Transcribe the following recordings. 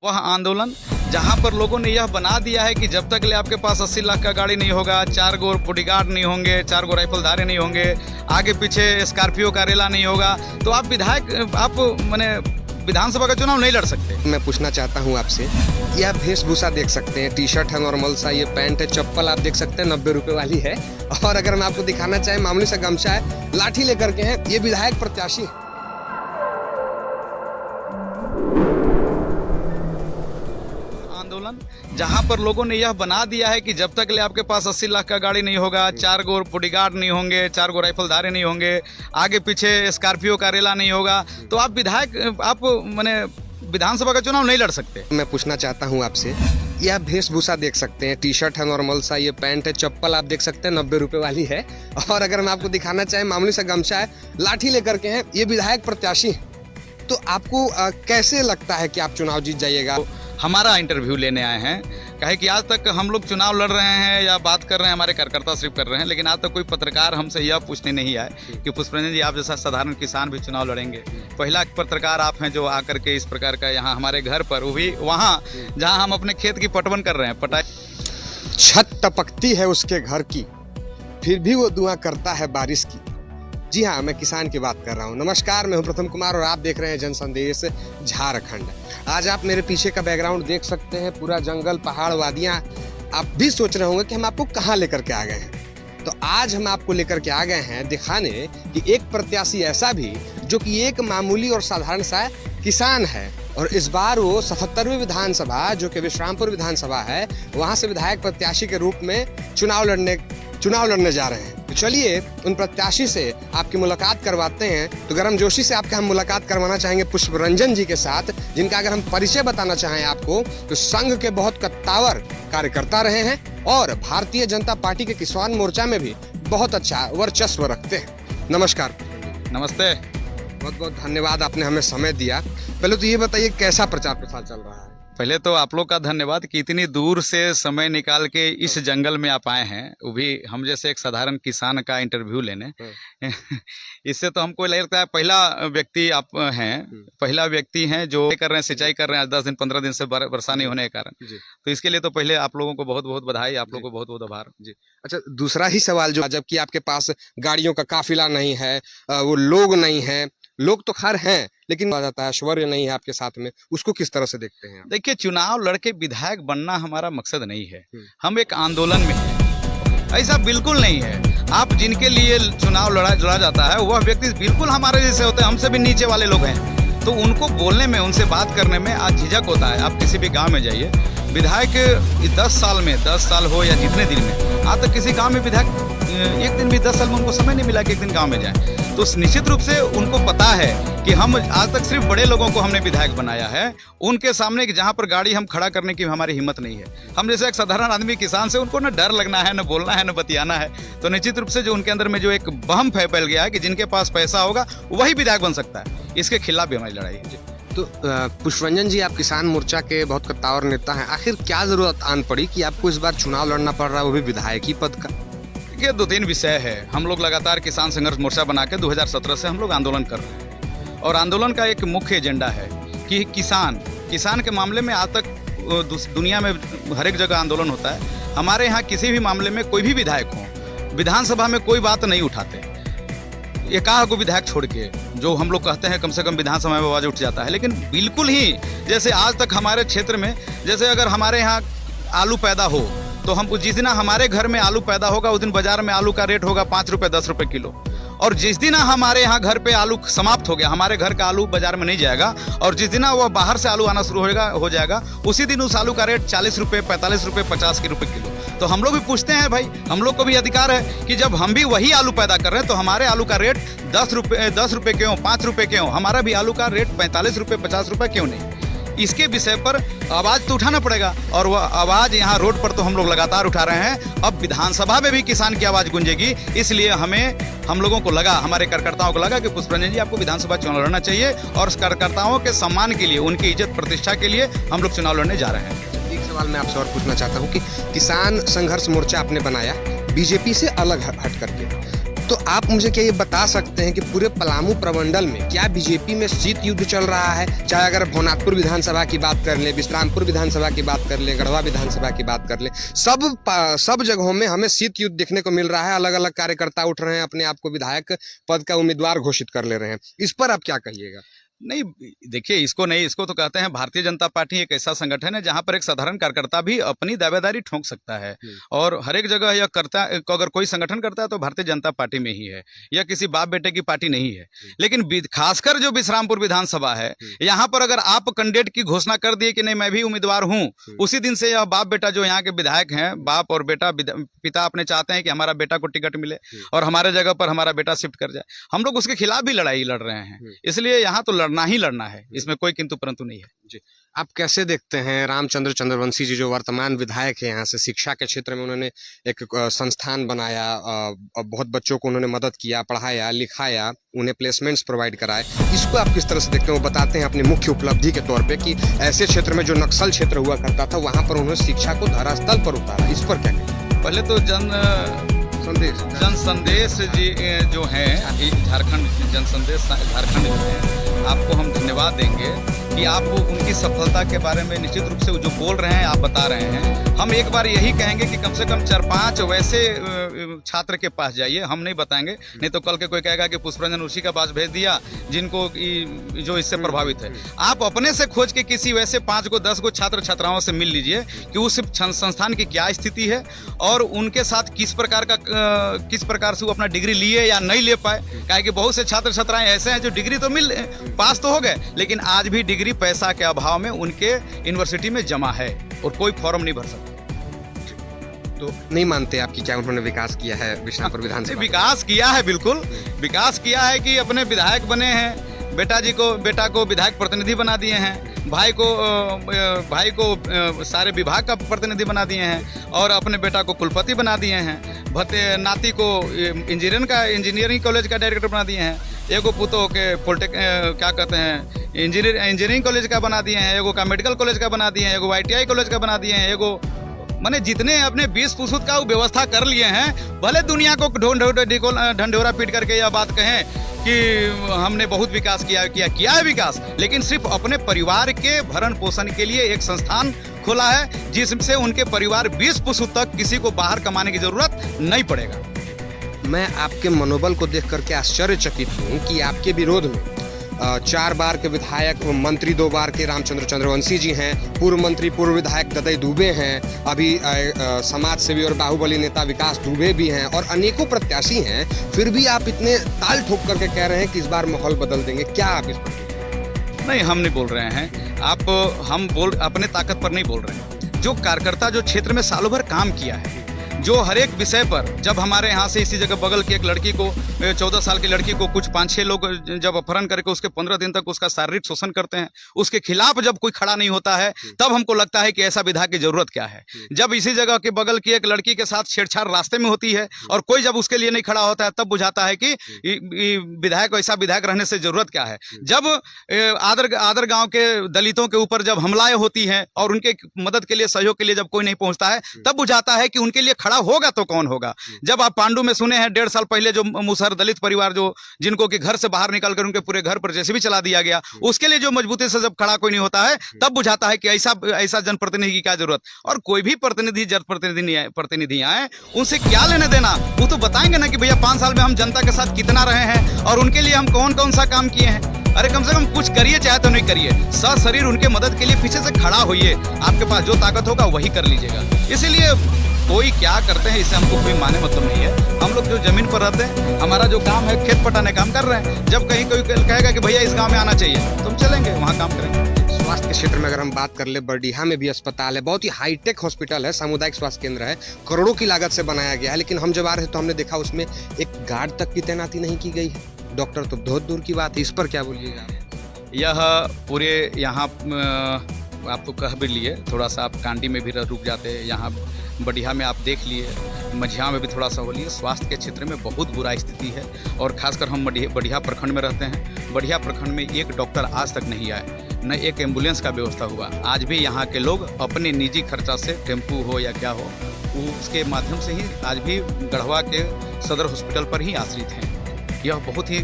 वह आंदोलन जहां पर लोगों ने यह बना दिया है कि जब तक ले आपके पास 80 लाख का गाड़ी नहीं होगा, 4 गो बॉडीगार्ड नहीं होंगे, 4 गो राइफलधारी नहीं होंगे, आगे पीछे स्कॉर्पियो का रेला नहीं होगा, तो आप विधानसभा का चुनाव नहीं लड़ सकते। मैं पूछना चाहता हूं आपसे, ये आप वेशभूषा देख सकते हैं, टी शर्ट है नॉर्मल सा, ये पैंट है, चप्पल आप देख सकते हैं 90 रुपए वाली है, और अगर मैं आपको दिखाना चाहे मामूली सा गमछा है, लाठी लेकर के हैं, ये विधायक प्रत्याशी है। आंदोलन जहां पर लोगों ने यह बना दिया है कि जब तक ले आपके पास 80 लाख का गाड़ी नहीं होगा, 4 गो बॉडीगार्ड नहीं होंगे, 4 गो राइफलधारी नहीं होंगे, आगे पीछे स्कॉर्पियो का रेला नहीं होगा, तो आप विधानसभा का चुनाव नहीं लड़ सकते। मैं पूछना चाहता हूं आपसे, ये आप वेशभूषा देख सकते हैं, टी शर्ट है नॉर्मल सा, ये पैंट है, चप्पल आप देख सकते हैं 90 रुपए वाली है, और अगर मैं आपको दिखाना चाहे मामूली सा गमछा है, लाठी लेकर के हैं, ये विधायक प्रत्याशी है। तो आपको कैसे लगता है कि आप चुनाव जीत जाइएगा? हमारा इंटरव्यू लेने आए हैं, कहे कि आज तक हम लोग चुनाव लड़ रहे हैं या बात कर रहे हैं, हमारे कार्यकर्ता सिर्फ कर रहे हैं, लेकिन आज तक कोई पत्रकार हमसे यह पूछने नहीं आए कि पुष्परंजन जी आप जैसा साधारण किसान भी चुनाव लड़ेंगे। पहला पत्रकार आप हैं जो आकर के इस प्रकार का यहाँ हमारे घर पर, वो भी वहाँ जहाँ हम अपने खेत की पटवन कर रहे हैं, छत टपकती है उसके घर की, फिर भी वो दुआ करता है बारिश की। जी हाँ, मैं किसान की बात कर रहा हूँ। नमस्कार, मैं हूँ प्रथम कुमार और आप देख रहे हैं जन संदेश झारखंड। आज आप मेरे पीछे का बैकग्राउंड देख सकते हैं, पूरा जंगल, पहाड़, वादियाँ। आप भी सोच रहे होंगे कि हम आपको कहाँ लेकर के आ गए हैं। तो आज हम आपको लेकर के आ गए हैं दिखाने कि एक प्रत्याशी ऐसा भी जो कि एक मामूली और साधारण सा किसान है, और इस बार वो 77वीं विधानसभा जो कि विश्रामपुर विधानसभा है, वहाँ से विधायक प्रत्याशी के रूप में चुनाव लड़ने जा रहे हैं। तो चलिए उन प्रत्याशी से आपकी मुलाकात करवाते हैं। तो गर्मजोशी से आपका हम मुलाकात करवाना चाहेंगे पुष्परंजन जी के साथ, जिनका अगर हम परिचय बताना चाहें आपको, तो संघ के बहुत कद्दावर कार्यकर्ता रहे हैं और भारतीय जनता पार्टी के किसान मोर्चा में भी बहुत अच्छा वर्चस्व रखते हैं। नमस्कार। नमस्ते। बहुत बहुत धन्यवाद, आपने हमें समय दिया। पहले तो ये बताइए कैसा प्रचार प्रसार चल रहा है? पहले तो आप लोग का धन्यवाद कि इतनी दूर से समय निकाल के इस जंगल में आप आए हैं, वो भी हम जैसे एक साधारण किसान का इंटरव्यू लेने। इससे तो हमको लगता है पहला व्यक्ति आप हैं, पहला व्यक्ति हैं जो कर रहे हैं, सिंचाई कर रहे हैं आज 10 दिन 15 दिन से वर्षा नहीं होने के कारण। तो इसके लिए तो पहले आप लोगों को बहुत बहुत बधाई, आप लोगों को बहुत बहुत आभार जी। अच्छा, दूसरा ही सवाल, जो जबकि आपके पास गाड़ियों का काफिला नहीं है, वो लोग नहीं है, लोग तो खैर हैं, लेकिन आ जाता है ऐश्वर्य नहीं है आपके साथ में, उसको किस तरह से देखते हैं? देखिए, चुनाव लड़के विधायक बनना हमारा मकसद नहीं है, हम एक आंदोलन में हैं, ऐसा बिल्कुल नहीं है। आप जिनके लिए चुनाव लड़ा जाता है वह व्यक्ति बिल्कुल हमारे जैसे होते हैं, हमसे भी नीचे वाले लोग हैं, तो उनको बोलने में, उनसे बात करने में आज झिझक होता है। आप किसी भी गाँव में जाइए, विधायक 10 साल में, 10 साल हो या जितने दिन में, आज तक किसी गाँव में विधायक एक दिन भी 10 साल में उनको समय नहीं मिला कि एक दिन गांव में जाए। तो निश्चित रूप से उनको पता है कि हम आज तक सिर्फ बड़े लोगों को हमने विधायक बनाया है, उनके सामने कि जहां पर गाड़ी हम खड़ा करने की हमारी हिम्मत नहीं है। हम जैसे एक साधारण आदमी किसान से उनको न डर लगना है, न बोलना है, न बतियाना है। तो निश्चित रूप से जो उनके अंदर में जो एक वहम फैल गया है कि जिनके पास पैसा होगा वही विधायक बन सकता है, इसके खिलाफ भी हमारी लड़ाई है। तो पुष्परंजन जी, आप किसान मोर्चा के बहुत कद्दावर नेता हैं, आखिर क्या जरूरत आन पड़ी कि आपको इस बार चुनाव लड़ना पड़ रहा है, वो भी विधायकी पद का? ये 2-3 विषय है। हम लोग लगातार किसान संघर्ष मोर्चा बना के 2017 से हम लोग आंदोलन कर रहे हैं, और आंदोलन का एक मुख्य एजेंडा है कि किसान के मामले में आज तक दुनिया में हर एक जगह आंदोलन होता है। हमारे यहाँ किसी भी मामले में कोई भी विधायक हो, विधानसभा में कोई बात नहीं उठाते, एकाध को विधायक छोड़ के, जो हम लोग कहते हैं कम से कम विधानसभा में आवाज उठ जाता है। लेकिन बिल्कुल ही जैसे आज तक हमारे क्षेत्र में, जैसे अगर हमारे यहाँ आलू पैदा हो तो हम जिस दिन हमारे घर में आलू पैदा होगा उस दिन बाजार में आलू का रेट होगा 5 रुपये 10 रुपये किलो, और जिस दिन हमारे यहाँ घर पे आलू समाप्त हो गया, हमारे घर का आलू बाजार में नहीं जाएगा, और जिस दिन वह बाहर से आलू आना शुरू हो जाएगा, उसी दिन उस आलू का रेट 40 रुपये 45 रुपये 50 रुपये किलो। तो हम लोग भी पूछते हैं भाई, हम लोग को भी अधिकार है कि जब हम भी वही आलू पैदा कर रहे हैं तो हमारे आलू का रेट 10 रुपये क्यों, 5 रुपये क्यों, हमारा भी आलू का रेट 45 रुपये 50 रुपये क्यों नहीं? इसके विषय पर आवाज तो उठाना पड़ेगा, और वह आवाज यहाँ रोड पर तो हम लोग लगातार उठा रहे हैं। अब विधानसभा में भी किसान की आवाज गूंजेगी, इसलिए हम लोगों को लगा, हमारे कार्यकर्ताओं को लगा कि पुष्परंजन जी आपको विधानसभा चुनाव लड़ना चाहिए, और कार्यकर्ताओं के सम्मान के लिए, उनकी इज्जत प्रतिष्ठा के लिए हम लोग चुनाव लड़ने जा रहे हैं। एक सवाल मैं आपसे और पूछना चाहता हूँ कि किसान संघर्ष मोर्चा आपने बनाया बीजेपी से अलग हट करके, तो आप मुझे क्या ये बता सकते हैं कि पूरे पलामू प्रमंडल में क्या बीजेपी में शीत युद्ध चल रहा है? चाहे अगर भवनाथपुर विधानसभा की बात कर लें, विश्रामपुर विधानसभा की बात कर लें, गढ़वा विधानसभा की बात कर लें, सब जगहों में हमें शीत युद्ध देखने को मिल रहा है। अलग अलग कार्यकर्ता उठ रहे हैं, अपने आप को विधायक पद का उम्मीदवार घोषित कर ले रहे हैं। इस पर आप क्या कहिएगा? नहीं, देखिए, इसको तो कहते हैं भारतीय जनता पार्टी एक ऐसा संगठन है जहां पर एक साधारण कार्यकर्ता भी अपनी दावेदारी ठोक सकता है। और हर एक जगह यह करता, अगर कोई संगठन करता है तो भारतीय जनता पार्टी में ही है, यह किसी बाप बेटे की पार्टी नहीं है। लेकिन खासकर जो विश्रामपुर विधानसभा है, यहाँ पर अगर आप कैंडिडेट की घोषणा कर दिए कि नहीं मैं भी उम्मीदवार हूँ, उसी दिन से यह बाप बेटा जो यहाँ के विधायक हैं, बाप और बेटा, पिता अपने चाहते हैं कि हमारा बेटा को टिकट मिले और हमारे जगह पर हमारा बेटा शिफ्ट कर जाए। हम लोग उसके खिलाफ भी लड़ाई लड़ रहे हैं, इसलिए यहाँ तो लड़ना ही लड़ना है, इसमें कोई किंतु परंतु नहीं है। जी, आप कैसे देखते हैं रामचंद्र चंद्रवंशी जी जो वर्तमान विधायक है यहाँ से, शिक्षा के क्षेत्र में उन्होंने एक संस्थान बनाया, बहुत बच्चों को उन्होंने मदद किया, पढ़ाया लिखाया, उन्हें प्लेसमेंट्स प्रोवाइड कराए, इसको आप किस तरह से देखते हैं? वो बताते हैं अपनी मुख्य उपलब्धि के तौर पे कि ऐसे क्षेत्र में जो नक्सल क्षेत्र हुआ करता था वहां पर उन्होंने शिक्षा को धरातल पर उतारा। इस पर क्या कहें? पहले तो जन संदेश जी जो हैं, झारखंड जन संदेश झारखंड जो है, आपको हम धन्यवाद देंगे कि आप उनकी सफलता के बारे में निश्चित रूप से जो बोल रहे हैं, आप बता रहे हैं। हम एक बार यही कहेंगे कि कम से कम 4-5 वैसे छात्र के पास जाइए, हम नहीं बताएंगे, नहीं तो कल के कोई कहेगा कि पुष्परंजन उसी का पास भेज दिया जिनको जो इससे प्रभावित है। आप अपने से खोज के किसी वैसे 5 को 10 को छात्र छात्राओं से मिल लीजिए कि उस संस्थान की क्या स्थिति है और उनके साथ किस प्रकार से वो अपना डिग्री लिए या नहीं ले पाए। काहे कि बहुत से छात्र छात्राएं ऐसे हैं जो डिग्री तो पास तो हो गए, लेकिन आज भी डिग्री पैसा के अभाव में उनके यूनिवर्सिटी में जमा है और कोई फॉर्म नहीं भर सकता। तो नहीं मानते आपकी क्या उन्होंने विकास किया है विश्रामपुर विधानसभा? विकास किया है, बिल्कुल विकास किया है कि अपने विधायक बने हैं, बेटा को विधायक प्रतिनिधि बना दिए हैं, भाई को सारे विभाग का प्रतिनिधि बना दिए हैं और अपने बेटा को कुलपति बना दिए हैं, नाती को इंजीनियरिंग कॉलेज का डायरेक्टर बना दिए हैं, एगो पुतो के क्या कहते हैं इंजीनियरिंग कॉलेज का बना दिए हैं, एगो का मेडिकल कॉलेज का बना दिए हैं, एगो ITI कॉलेज का बना दिए हैं, एगो माने जितने अपने 20 फुसुत का व्यवस्था कर लिए हैं। भले दुनिया को ढंढोरा पीट करके यह बात कहें कि हमने बहुत विकास किया है विकास, लेकिन सिर्फ अपने परिवार के भरण पोषण के लिए एक संस्थान खोला है जिससे उनके परिवार 20 फुसुत तक किसी को बाहर कमाने की जरूरत नहीं पड़ेगा। मैं आपके मनोबल को देख करके आश्चर्यचकित हूँ कि आपके विरोध में 4 बार के विधायक, मंत्री 2 बार के रामचंद्र चंद्रवंशी जी हैं, पूर्व मंत्री पूर्व विधायक ददई दुबे हैं, अभी समाज सेवी और बाहुबली नेता विकास दुबे भी हैं और अनेकों प्रत्याशी हैं। फिर भी आप इतने ताल ठोक करके कह रहे हैं कि इस बार माहौल बदल देंगे, क्या आप इस पर? नहीं, हम नहीं बोल रहे हैं, हम अपने ताकत पर नहीं बोल रहे हैं। जो कार्यकर्ता जो क्षेत्र में सालों भर काम किया है, जो हर एक विषय पर, जब हमारे यहाँ से इसी जगह बगल की एक लड़की को 14 साल की लड़की को कुछ 5-6 लोग जब अपहरण करके उसके 15 दिन तक उसका शारीरिक शोषण करते हैं, उसके खिलाफ जब कोई खड़ा नहीं होता है, तब हमको लगता है कि ऐसा विधायक की जरूरत क्या है। जब इसी जगह के बगल की एक लड़की के साथ छेड़छाड़ रास्ते में होती है और कोई जब उसके लिए नहीं खड़ा होता है, तब बुझाता है कि विधायक ऐसा विधायक रहने से जरूरत क्या है। जब आदर गांव के दलितों के ऊपर जब हमलाएं होती हैं और उनके मदद के लिए, सहयोग के लिए जब कोई नहीं पहुंचता है, तब बुझाता है कि उनके लिए होगा तो कौन होगा। जब आप पांडु में सुने हैं 1.5 साल पहले जो मुसहर दलित परिवार जो जिनको कि घर से बाहर निकालकर उनके पूरे घर पर जैसे भी चला दिया गया, उसके लिए जो मजबूती से जब खड़ा कोई नहीं होता है, तब बुझाता है कि ऐसा जनप्रतिनिधि की क्या जरूरत। और कोई भी प्रतिनिधि आए, उनसे क्या लेने देना, वो तो बताएंगे ना कि भैया 5 साल में हम जनता के साथ कितना रहे हैं और उनके लिए हम कौन कौन सा काम किए हैं। अरे कम से कम कुछ करिए, चाहे तो नहीं करिए, सशरीर उनके मदद के लिए पीछे से खड़ा होइए। आपके पास जो ताकत होगा वही कर लीजिएगा। इसीलिए कोई क्या करते हैं इससे हमको कोई माने मतलब नहीं है। हम लोग जो जमीन पर रहते हैं, हमारा जो काम है खेत पटाने काम कर रहे हैं। जब कहीं कोई कहेगा कि भैया इस गांव में आना चाहिए, तो हम चलेंगे, वहाँ काम करेंगे। स्वास्थ्य के क्षेत्र में अगर हम बात कर ले, बरडीहा में भी अस्पताल है, बहुत ही हाईटेक हॉस्पिटल है, सामुदायिक स्वास्थ्य केंद्र है, करोड़ों की लागत से बनाया गया है। लेकिन हम जब आ रहे तो हमने देखा उसमें एक गार्ड तक की तैनाती नहीं की गई है। डॉक्टर तो बहुत दूर की बात है, इस पर क्या बोलिएगा? यह पूरे यहाँ आप तो कह भी लिए, थोड़ा सा आप कांडी में भी रुक जाते, यहाँ बढ़िया में आप देख लिए, मझिया में भी थोड़ा सा हो लिए। स्वास्थ्य के क्षेत्र में बहुत बुरा स्थिति है और खासकर हम बढ़िया प्रखंड में रहते हैं। बढ़िया प्रखंड में एक डॉक्टर आज तक नहीं आए, न एक एम्बुलेंस का व्यवस्था हुआ। आज भी यहाँ के लोग अपने निजी खर्चा से, टेम्पू हो या क्या हो, उसके माध्यम से ही आज भी गढ़वा के सदर हॉस्पिटल पर ही आश्रित हैं। यह बहुत ही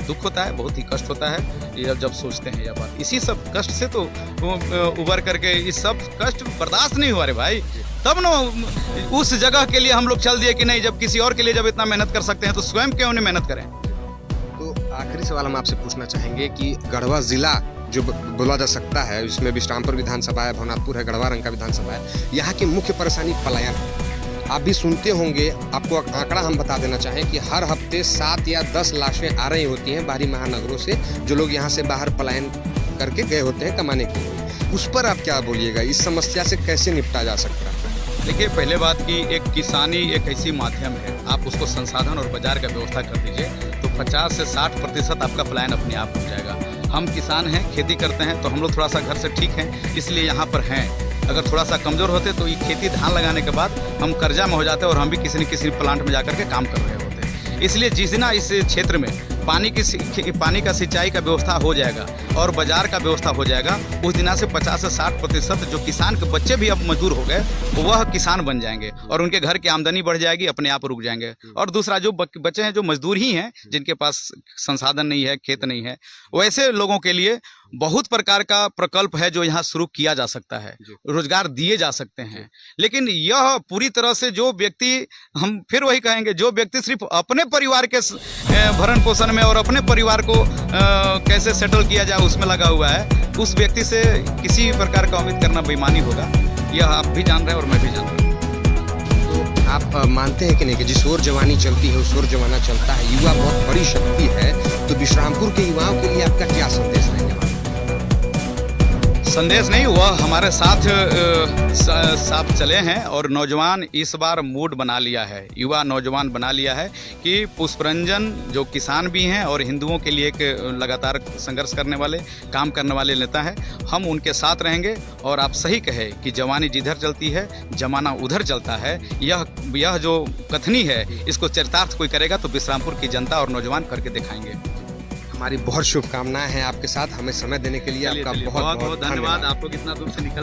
दुख होता है, बहुत ही कष्ट होता है यह जब सोचते हैं यह बात। इसी सब कष्ट से तो उबर करके इस सब कष्ट बर्दाश्त नहीं हुआ रे भाई, तब ना उस जगह के लिए हम लोग चल दिए कि नहीं, जब किसी और के लिए जब इतना मेहनत कर सकते हैं तो स्वयं क्यों नहीं मेहनत करें। तो आखिरी सवाल हम आपसे पूछना चाहेंगे कि गढ़वा जिला जो बोला जा सकता है, इसमें विश्रामपुर विधानसभा है, भवनाथपुर है, गढ़वा रंका विधानसभा है, यहाँ की मुख्य परेशानी पलायन है। आप भी सुनते होंगे, आपको आंकड़ा हम बता देना चाहें कि हर हफ्ते 7 या 10 लाशें आ रही होती हैं बाहरी महानगरों से, जो लोग यहाँ से बाहर पलायन करके गए होते हैं कमाने के लिए। उस पर आप क्या बोलिएगा, इस समस्या से कैसे निपटा जा सकता है? देखिए, पहले बात की एक किसानी एक ऐसी माध्यम है, आप उसको संसाधन और बाजार का व्यवस्था कर दीजिए तो 50 से 60% आपका पलायन अपने आप हो जाएगा। हम किसान हैं, खेती करते हैं, तो हम लोग थोड़ा सा घर से ठीक हैं, इसलिए यहाँ पर हैं। अगर थोड़ा सा कमज़ोर होते तो ये खेती धान लगाने के बाद हम कर्जा में हो जाते और हम भी किसी न किसी प्लांट में जाकर के काम कर रहे होते। इसलिए जिस दिन इस क्षेत्र में पानी का सिंचाई का व्यवस्था हो जाएगा और बाजार का व्यवस्था हो जाएगा, उस दिन से 50 से 60% जो किसान के बच्चे भी अब मजदूर हो गए वह किसान बन जाएंगे और उनके घर की आमदनी बढ़ जाएगी, अपने आप रुक जाएंगे। और दूसरा, जो बच्चे हैं जो मजदूर ही हैं, जिनके पास संसाधन नहीं है, खेत नहीं है, वैसे लोगों के लिए बहुत प्रकार का प्रकल्प है जो यहाँ शुरू किया जा सकता है, रोजगार दिए जा सकते हैं। लेकिन यह पूरी तरह से जो व्यक्ति, हम फिर वही कहेंगे, जो व्यक्ति सिर्फ अपने परिवार के भरण पोषण में और अपने परिवार को कैसे सेटल किया जाए उसमें लगा हुआ है, उस व्यक्ति से किसी प्रकार का उम्मीद करना बेईमानी होगा। यह आप भी जान रहे हैं और मैं भी जान रहा हूँ। तो आप मानते हैं कि नहीं कि जिस ओर जवानी चलती है उस ओर जमाना चलता है, युवा बहुत बड़ी शक्ति है, तो विश्रामपुर के युवाओं के लिए आपका क्या संदेश रहेगा? संदेश नहीं, वह हमारे साथ चले हैं और नौजवान इस बार मूड बना लिया है, युवा नौजवान बना लिया है कि पुष्परंजन जो किसान भी हैं और हिंदुओं के लिए एक लगातार संघर्ष करने वाले, काम करने वाले नेता हैं, हम उनके साथ रहेंगे। और आप सही कहे कि जवानी जिधर चलती है जमाना उधर चलता है, यह जो कथनी है इसको चरितार्थ कोई करेगा तो विश्रामपुर की जनता और नौजवान करके दिखाएंगे। हमारी बहुत शुभकामनाएं हैं आपके साथ, हमें समय देने के लिए आपका बहुत बहुत धन्यवाद। आप लोग इतना दूर से निकल